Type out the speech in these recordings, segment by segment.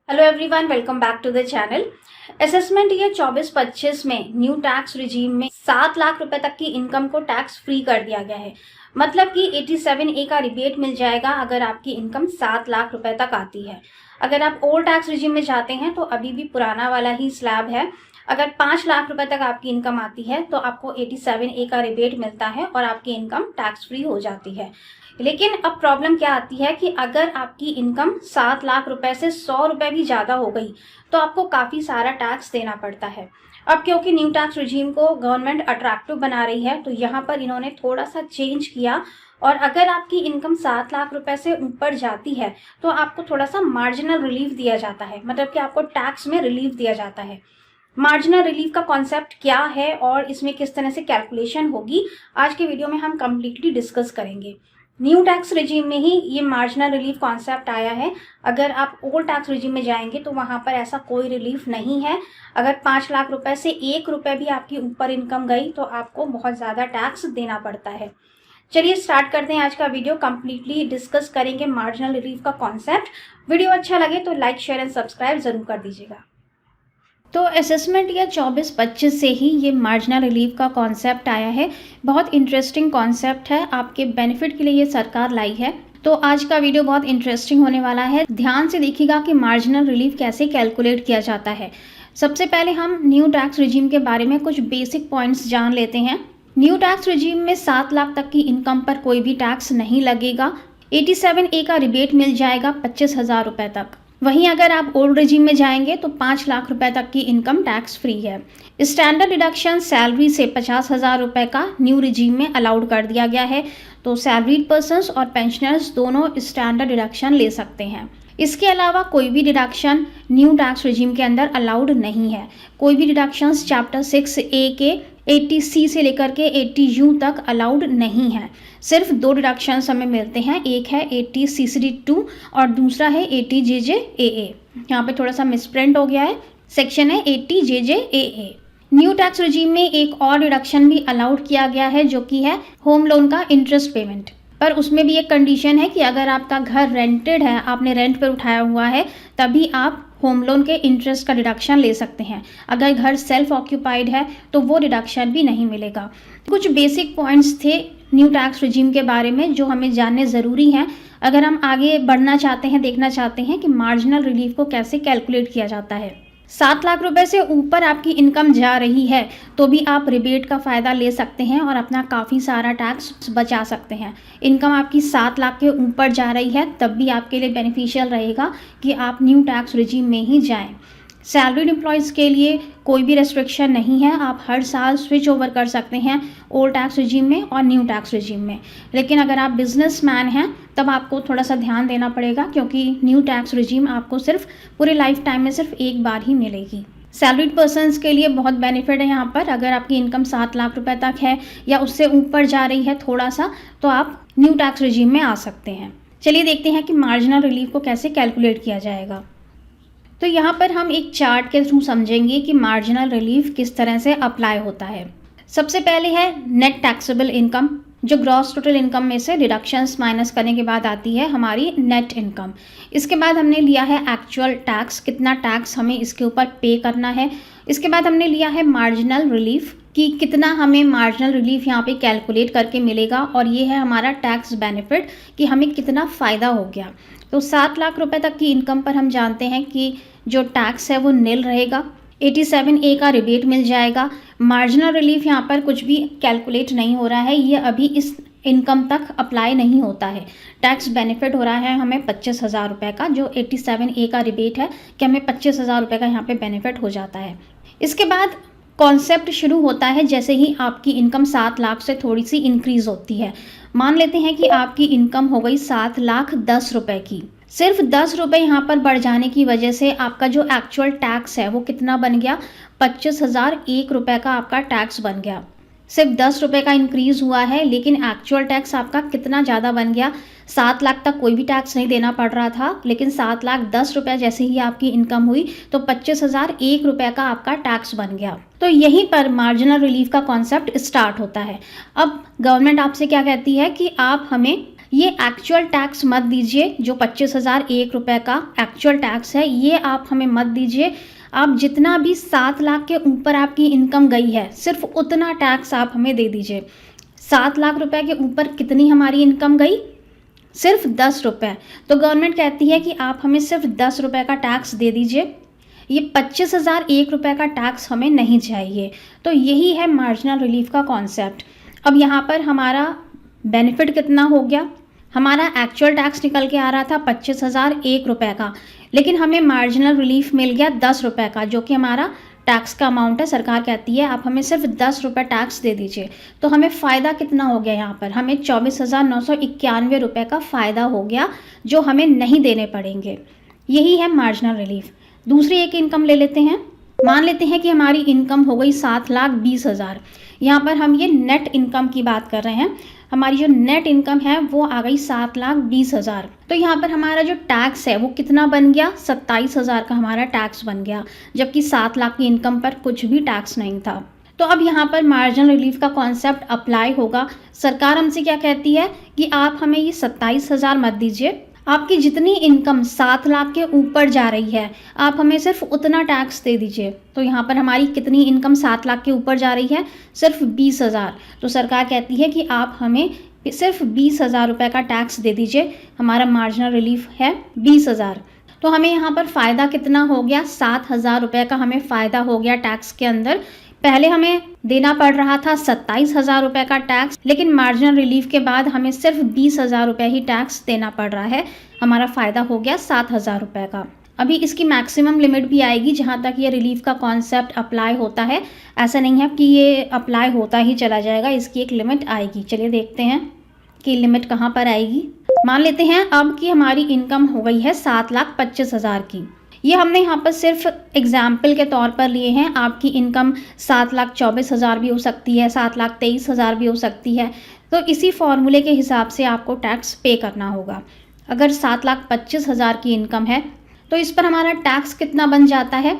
Hello everyone, welcome back to the channel. Assessment year 24-25 में new tax regime में 7 लाख रुपए तक की इनकम को टैक्स फ्री कर दिया गया है। मतलब कि 87A का रिबेट मिल जाएगा अगर आपकी इनकम 7 लाख रुपए तक आती है। अगर आप ओल्ड टैक्स रिजीम में जाते हैं तो अभी भी पुराना वाला ही स्लैब है। अगर 5 लाख रुपए तक आपकी इनकम आती है तो आपको 87A का रिबेट मिलता है और आपकी इनकम टैक्स फ्री हो जाती है। लेकिन अब प्रॉब्लम क्या आती है कि अगर आपकी इनकम 7 लाख रुपए से 100 रुपए भी ज़्यादा हो गई तो आपको काफ़ी सारा टैक्स देना पड़ता है। अब क्योंकि न्यू टैक्स रिजीम को गवर्नमेंट अट्रैक्टिव बना रही है तो यहाँ पर इन्होंने थोड़ा सा चेंज किया और अगर आपकी इनकम 7 लाख रुपए से ऊपर जाती है तो आपको थोड़ा सा मार्जिनल रिलीफ दिया जाता है। मतलब कि आपको टैक्स में रिलीफ दिया जाता है। मार्जिनल रिलीफ का कॉन्सेप्ट क्या है और इसमें किस तरह से कैलकुलेशन होगी, आज के वीडियो में हम कंप्लीटली डिस्कस करेंगे। न्यू टैक्स रिजीम में ही ये मार्जिनल रिलीफ कॉन्सेप्ट आया है। अगर आप ओल्ड टैक्स रिजीम में जाएंगे तो वहाँ पर ऐसा कोई रिलीफ नहीं है। अगर 5 लाख रुपए से 1 रुपए भी आपकी ऊपर इनकम गई तो आपको बहुत ज़्यादा टैक्स देना पड़ता है। चलिए स्टार्ट करते हैं आज का वीडियो। कंप्लीटली डिस्कस करेंगे मार्जिनल रिलीफ का कॉन्सेप्ट। वीडियो अच्छा लगे तो लाइक, शेयर एंड सब्सक्राइब जरूर कर दीजिएगा। तो असेसमेंट ईयर 24-25 से ही ये मार्जिनल रिलीफ का कॉन्सेप्ट आया है। बहुत इंटरेस्टिंग कॉन्सेप्ट है, आपके बेनिफिट के लिए ये सरकार लाई है। तो आज का वीडियो बहुत इंटरेस्टिंग होने वाला है। ध्यान से देखिएगा कि मार्जिनल रिलीफ कैसे कैलकुलेट किया जाता है। सबसे पहले हम न्यू टैक्स रिजीम के बारे में कुछ बेसिक पॉइंट्स जान लेते हैं। न्यू टैक्स रिजीम में 7 लाख तक की इनकम पर कोई भी टैक्स नहीं लगेगा। 87A का रिबेट मिल जाएगा 25,000 रुपये तक। वहीं अगर आप ओल्ड रिजीम में जाएंगे तो 5 लाख रुपए तक की इनकम टैक्स फ्री है। स्टैंडर्ड डिडक्शन सैलरी से 50,000 रुपये का न्यू रिजीम में अलाउड कर दिया गया है। तो सैलरीड पर्सन्स और पेंशनर्स दोनों स्टैंडर्ड डिडक्शन ले सकते हैं। इसके अलावा कोई भी डिडक्शन न्यू टैक्स रिजीम के अंदर अलाउड नहीं है। कोई भी डिडक्शंस चैप्टर 6A के 80C से लेकर के 80U तक अलाउड नहीं है। सिर्फ 2 डिडक्शंस हमें मिलते हैं, एक है 80CCD2 और दूसरा है 80JJAA। यहाँ पे थोड़ा सा मिसप्रिंट हो गया है, सेक्शन है 80JJAA। न्यू टैक्स रिजीम में एक और डिडक्शन भी अलाउड किया गया है जो कि है होम लोन का इंटरेस्ट पेमेंट। पर उसमें भी एक कंडीशन है कि अगर आपका घर रेंटेड है, आपने रेंट पर उठाया हुआ है, तभी आप होम लोन के इंटरेस्ट का डिडक्शन ले सकते हैं। अगर घर सेल्फ ऑक्यूपाइड है तो वो डिडक्शन भी नहीं मिलेगा। कुछ बेसिक पॉइंट्स थे न्यू टैक्स रिजीम के बारे में जो हमें जानने ज़रूरी हैं अगर हम आगे बढ़ना चाहते हैं, देखना चाहते हैं कि मार्जिनल रिलीफ को कैसे कैलकुलेट किया जाता है। 7 लाख रुपए से ऊपर आपकी इनकम जा रही है तो भी आप रिबेट का फ़ायदा ले सकते हैं और अपना काफ़ी सारा टैक्स बचा सकते हैं। इनकम आपकी 7 लाख के ऊपर जा रही है तब भी आपके लिए बेनिफिशियल रहेगा कि आप न्यू टैक्स रिजीम में ही जाएं। सैलरीड एम्प्लॉयज़ के लिए कोई भी रेस्ट्रिक्शन नहीं है, आप हर साल स्विच ओवर कर सकते हैं ओल्ड टैक्स रिजीम में और न्यू टैक्स रिजीम में। लेकिन अगर आप बिजनेसमैन हैं तब आपको थोड़ा सा ध्यान देना पड़ेगा क्योंकि न्यू टैक्स रिजीम आपको सिर्फ पूरे लाइफ टाइम में सिर्फ एक बार ही मिलेगी। सैलरीड पर्सनस के लिए बहुत बेनिफिट है यहाँ पर। अगर आपकी इनकम 7 लाख रुपए तक है या उससे ऊपर जा रही है थोड़ा सा, तो आप न्यू टैक्स रिजीम में आ सकते हैं। चलिए देखते हैं कि मार्जिनल रिलीफ को कैसे कैलकुलेट किया जाएगा। तो यहाँ पर हम एक चार्ट के थ्रू समझेंगे कि मार्जिनल रिलीफ किस तरह से अप्लाई होता है। सबसे पहले है नेट टैक्सेबल इनकम, जो ग्रॉस टोटल इनकम में से डिडक्शंस माइनस करने के बाद आती है हमारी नेट इनकम। इसके बाद हमने लिया है एक्चुअल टैक्स, कितना टैक्स हमें इसके ऊपर पे करना है। इसके बाद हमने लिया है मार्जिनल रिलीफ कि कितना हमें मार्जिनल रिलीफ यहाँ पे कैलकुलेट करके मिलेगा और ये है हमारा टैक्स बेनिफिट कि हमें कितना फ़ायदा हो गया। तो 7 लाख रुपए तक की इनकम पर हम जानते हैं कि जो टैक्स है वो निल रहेगा। 87A का रिबेट मिल जाएगा। मार्जिनल रिलीफ यहाँ पर कुछ भी कैलकुलेट नहीं हो रहा है, ये अभी इस इनकम तक अप्लाई नहीं होता है। टैक्स बेनिफिट हो रहा है हमें 25,000 रुपये का, जो 87A का रिबेट है कि हमें 25,000 रुपये का यहाँ पे बेनिफिट हो जाता है। इसके बाद कॉन्सेप्ट शुरू होता है जैसे ही आपकी इनकम 7 लाख से थोड़ी सी इंक्रीज़ होती है। मान लेते हैं कि आपकी इनकम हो गई 7,10,000 रुपये की। सिर्फ 10 रुपये यहाँ पर बढ़ जाने की वजह से आपका जो एक्चुअल टैक्स है वो कितना बन गया, 25,001 रुपये का आपका टैक्स बन गया। सिर्फ 10 रुपये का इंक्रीज़ हुआ है लेकिन एक्चुअल टैक्स आपका कितना ज़्यादा बन गया। 7 लाख तक कोई भी टैक्स नहीं देना पड़ रहा था, लेकिन 7,10,000 रुपये जैसे ही आपकी इनकम हुई तो 25,001 रुपये का आपका टैक्स बन गया। तो यहीं पर मार्जिनल रिलीफ का कॉन्सेप्ट स्टार्ट होता है। अब गवर्नमेंट आपसे क्या कहती है कि आप हमें ये एक्चुअल टैक्स मत दीजिए, जो 25,001 रुपये का एक्चुअल टैक्स है ये आप हमें मत दीजिए। आप जितना भी 7 लाख के ऊपर आपकी इनकम गई है सिर्फ उतना टैक्स आप हमें दे दीजिए। 7 लाख रुपए के ऊपर कितनी हमारी इनकम गई? सिर्फ 10 रुपये। तो गवर्नमेंट कहती है कि आप हमें सिर्फ 10 रुपये का टैक्स दे दीजिए, ये 25,001 रुपये का टैक्स हमें नहीं चाहिए। तो यही है मार्जिनल रिलीफ का कॉन्सेप्ट। अब यहाँ पर हमारा बेनिफिट कितना हो गया? हमारा एक्चुअल टैक्स निकल के आ रहा था 25,001 रुपये का, लेकिन हमें मार्जिनल रिलीफ मिल गया 10 रुपये का, जो कि हमारा टैक्स का अमाउंट है। सरकार कहती है आप हमें सिर्फ 10 रुपये टैक्स दे दीजिए। तो हमें फ़ायदा कितना हो गया? यहाँ पर हमें 24,991 रुपये का फ़ायदा हो गया, जो हमें नहीं देने पड़ेंगे। यही है मार्जिनल रिलीफ। दूसरी एक इनकम ले लेते हैं। मान लेते हैं कि हमारी इनकम हो गई 7,20,000। यहाँ पर हम ये नेट इनकम की बात कर रहे हैं। हमारी जो नेट इनकम है वो आ गई 7,20,000। तो यहाँ पर हमारा जो टैक्स है वो कितना बन गया? 27,000 का हमारा टैक्स बन गया, जबकि 7 लाख की इनकम पर कुछ भी टैक्स नहीं था। तो अब यहाँ पर मार्जिनल रिलीफ का कॉन्सेप्ट अप्लाई होगा। सरकार हमसे क्या कहती है कि आप हमें ये 27,000 मत दीजिए, आपकी जितनी इनकम 7 लाख के ऊपर जा रही है आप हमें सिर्फ उतना टैक्स दे दीजिए। तो यहाँ पर हमारी कितनी इनकम 7 लाख के ऊपर जा रही है? सिर्फ 20,000। तो सरकार कहती है कि आप हमें सिर्फ 20,000 रुपये का टैक्स दे दीजिए। हमारा मार्जिनल रिलीफ है 20,000। तो हमें यहाँ पर फ़ायदा कितना हो गया? 7,000 रुपये का हमें फ़ायदा हो गया टैक्स के अंदर। पहले हमें देना पड़ रहा था 27,000 रुपये का टैक्स, लेकिन मार्जिनल रिलीफ के बाद हमें सिर्फ 20,000 रुपये ही टैक्स देना पड़ रहा है। हमारा फ़ायदा हो गया 7,000 रुपये का। अभी इसकी मैक्सिमम लिमिट भी आएगी जहाँ तक ये रिलीफ का कॉन्सेप्ट अप्लाई होता है। ऐसा नहीं है कि ये अप्लाई होता ही चला जाएगा, इसकी एक लिमिट आएगी। चलिए देखते हैं कि लिमिट कहाँ पर आएगी। मान लेते हैं अब कि हमारी इनकम हो गई है 7,25,000 की। ये हमने यहाँ पर सिर्फ एग्जाम्पल के तौर पर लिए हैं। आपकी इनकम 7,24,000 भी हो सकती है, 7,23,000 भी हो सकती है। तो इसी फॉर्मूले के हिसाब से आपको टैक्स पे करना होगा। अगर 7,25,000 की इनकम है तो इस पर हमारा टैक्स कितना बन जाता है?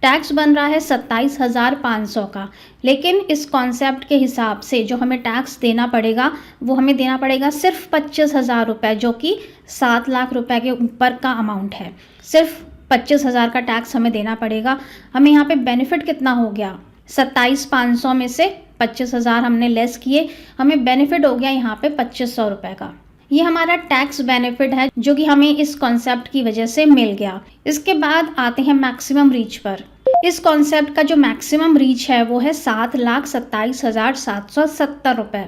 टैक्स बन रहा है 27,500 का। लेकिन इस कॉन्सेप्ट के हिसाब से जो हमें टैक्स देना पड़ेगा वो हमें देना पड़ेगा सिर्फ 25,000 रुपये, जो कि 7 लाख रुपए के ऊपर का अमाउंट है। सिर्फ 25,000 का टैक्स हमें देना पड़ेगा। हमें यहाँ पे बेनिफिट कितना हो गया? 27,500 में से 25,000 हमने लेस किए, हमें बेनिफिट हो गया यहाँ पे 2,500 रुपये का। ये हमारा टैक्स बेनिफिट है जो कि हमें इस कॉन्सेप्ट की वजह से मिल गया। इसके बाद आते हैं मैक्सिमम रीच पर। इस कॉन्सेप्ट का जो मैक्सिमम रीच है वो है 7,27,770 रुपये।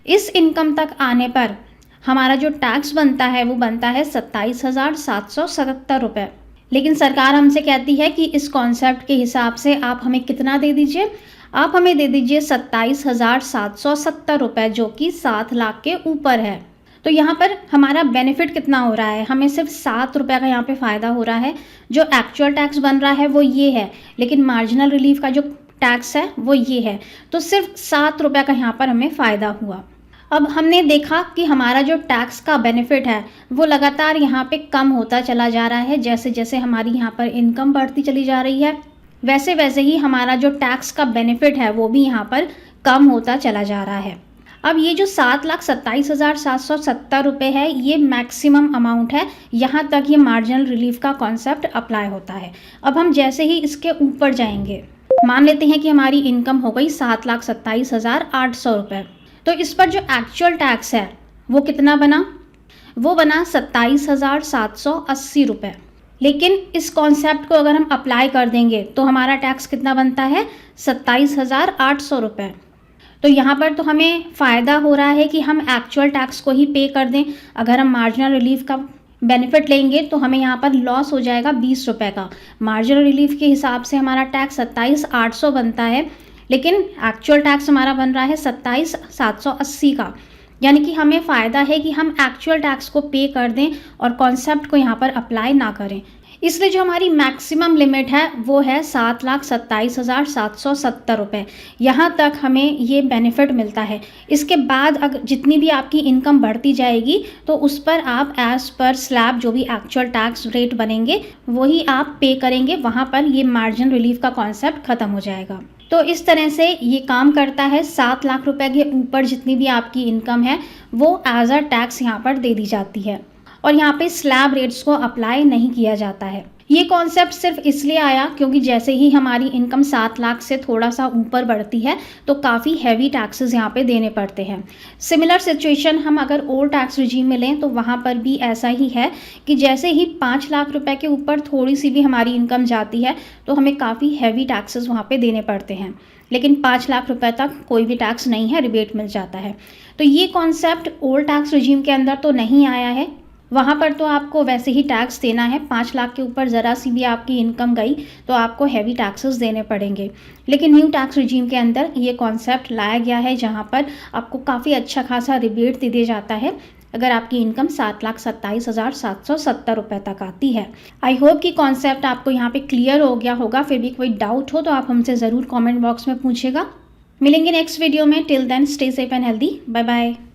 इस इनकम तक आने पर हमारा जो टैक्स बनता है वो बनता है 27,777 रुपये। लेकिन सरकार हमसे कहती है कि इस कॉन्सेप्ट के हिसाब से आप हमें कितना दे दीजिए? आप हमें दे दीजिए 27,770 रुपये, जो कि 7 लाख के ऊपर है। तो यहाँ पर हमारा बेनिफिट कितना हो रहा है? हमें सिर्फ 7 रुपये का यहाँ पे फ़ायदा हो रहा है। जो एक्चुअल टैक्स बन रहा है वो ये है, लेकिन मार्जिनल रिलीफ का जो टैक्स है वो ये है। तो सिर्फ 7 रुपये का यहाँ पर हमें फ़ायदा हुआ। अब हमने देखा कि हमारा जो टैक्स का बेनिफिट है वो लगातार यहाँ पे कम होता चला जा रहा है। जैसे जैसे हमारी यहाँ पर इनकम बढ़ती चली जा रही है वैसे वैसे ही हमारा जो टैक्स का बेनिफिट है वो भी यहाँ पर कम होता चला जा रहा है। अब ये जो 7,27,770 रुपये है ये मैक्सिमम अमाउंट है। यहाँ तक ये मार्जिनल रिलीफ का कॉन्सेप्ट अप्लाई होता है। अब हम जैसे ही इसके ऊपर जाएंगे, मान लेते हैं कि हमारी इनकम हो गई 7,27,800 रुपये। तो इस पर जो एक्चुअल टैक्स है वो कितना बना? वो बना 27,780 रुपये। लेकिन इस कॉन्सेप्ट को अगर हम अप्लाई कर देंगे तो हमारा टैक्स कितना बनता है? 27,800 रुपये। तो यहाँ पर तो हमें फ़ायदा हो रहा है कि हम एक्चुअल टैक्स को ही पे कर दें। अगर हम मार्जिनल रिलीफ का बेनिफिट लेंगे तो हमें यहाँ पर लॉस हो जाएगा 20 रुपये का। मार्जिनल रिलीफ के हिसाब से हमारा टैक्स 27,800 बनता है, लेकिन एक्चुअल टैक्स हमारा बन रहा है 27,780 का। यानी कि हमें फ़ायदा है कि हम एक्चुअल टैक्स को पे कर दें और कॉन्सेप्ट को यहाँ पर अप्लाई ना करें। इसलिए जो हमारी मैक्सिमम लिमिट है वो है 7,27,770 रुपये। यहाँ तक हमें ये बेनिफिट मिलता है। इसके बाद अगर जितनी भी आपकी इनकम बढ़ती जाएगी तो उस पर आप एज़ पर स्लैब जो भी एक्चुअल टैक्स रेट बनेंगे वही आप पे करेंगे। वहाँ पर ये मार्जिन रिलीफ का कॉन्सेप्ट ख़त्म हो जाएगा। तो इस तरह से ये काम करता है। 7 लाख रुपए के ऊपर जितनी भी आपकी इनकम है वो एज अ टैक्स यहाँ पर दे दी जाती है और यहाँ पे स्लैब रेट्स को अप्लाई नहीं किया जाता है। ये कॉन्सेप्ट सिर्फ इसलिए आया क्योंकि जैसे ही हमारी इनकम 7 लाख से थोड़ा सा ऊपर बढ़ती है तो काफ़ी हैवी टैक्सेस यहाँ पे देने पड़ते हैं। सिमिलर सिचुएशन हम अगर ओल्ड टैक्स रिजीम में लें तो वहाँ पर भी ऐसा ही है कि जैसे ही 5 लाख रुपए के ऊपर थोड़ी सी भी हमारी इनकम जाती है तो हमें काफ़ी हैवी टैक्सेस वहाँ पे देने पड़ते हैं, लेकिन 5 लाख रुपए तक कोई भी टैक्स नहीं है, रिबेट मिल जाता है। तो ये कॉन्सेप्ट ओल्ड टैक्स रिजीम के अंदर तो नहीं आया है, वहाँ पर तो आपको वैसे ही टैक्स देना है। 5 लाख के ऊपर ज़रा सी भी आपकी इनकम गई तो आपको हैवी टैक्सेस देने पड़ेंगे, लेकिन न्यू टैक्स रिजीम के अंदर ये कॉन्सेप्ट लाया गया है जहाँ पर आपको काफ़ी अच्छा खासा रिबेट दे दिया जाता है अगर आपकी इनकम 7,27,770 रुपये तक आती है। आई होप कि कॉन्सेप्ट आपको यहाँ पे क्लियर हो गया होगा। फिर भी कोई डाउट हो तो आप हमसे ज़रूर कॉमेंट बॉक्स में पूछेगा। मिलेंगे नेक्स्ट वीडियो में। Till then stay safe and healthy. Bye bye.